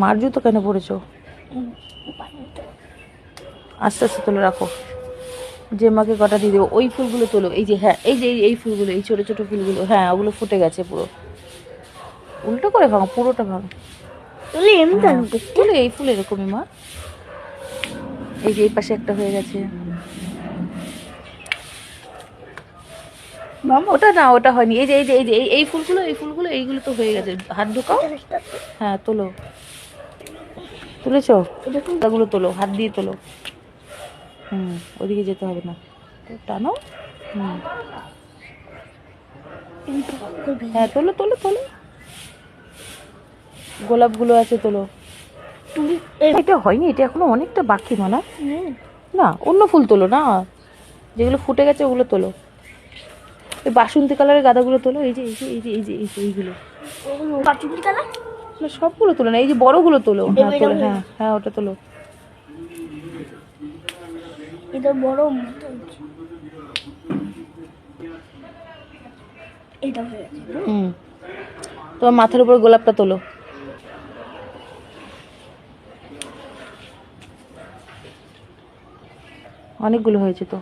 মার জুতো কেন পড়েছো? আস্তে আস্তে তোলো, রাখো। যে মাকে কটা দিয়ে দেবো। ওই ফুলগুলো তোলো, এই যে, হ্যাঁ এই যে এই ফুলগুলো, এই ছোটো ছোটো ফুলগুলো, হ্যাঁ ওগুলো ফুটে গেছে পুরো। উল্টো করে ভাঙো, পুরোটা ভাঙো। তুলে এই ফুল এরকমই মা। এই যে এই পাশে একটা হয়ে গেছে। ওটা না, ওটা হয়নি। এই যে এই যে এই যে এই ফুলগুলো, এই ফুলগুলো, এইগুলো তো হয়ে গেছে। হাত ঢোকাও। হ্যাঁ তোলো, তুলেছো? ওগুলো তোলো, হাত দিয়ে তোলো। ওদিকে যেতে হবে না, টানো। হ্যাঁ তোলো তোলো তোলো। গোলাপগুলো আছে, তোলো। এটা হয়নি, এটা এখনো অনেকটা বাকি মানা। না, অন্য ফুল তোলো না, যেগুলো ফুটে গেছে ওগুলো তোলো। এই বাসন্তী কালারের গাঁদাগুলো তোলো। এই যে এই যে এই যে এই যে এই যে এইগুলো বাসন্তী কালার না, সবগুলো তোলো না, এই যে বড়গুলো তোলো। হ্যাঁ তোলো, হ্যাঁ হ্যাঁ ওটা তোলো। এটা বড় এটা হয়ে গেছে। তোমার মাথার উপর গোলাপটা তোলো। অনেকগুলো হয়েছে তো।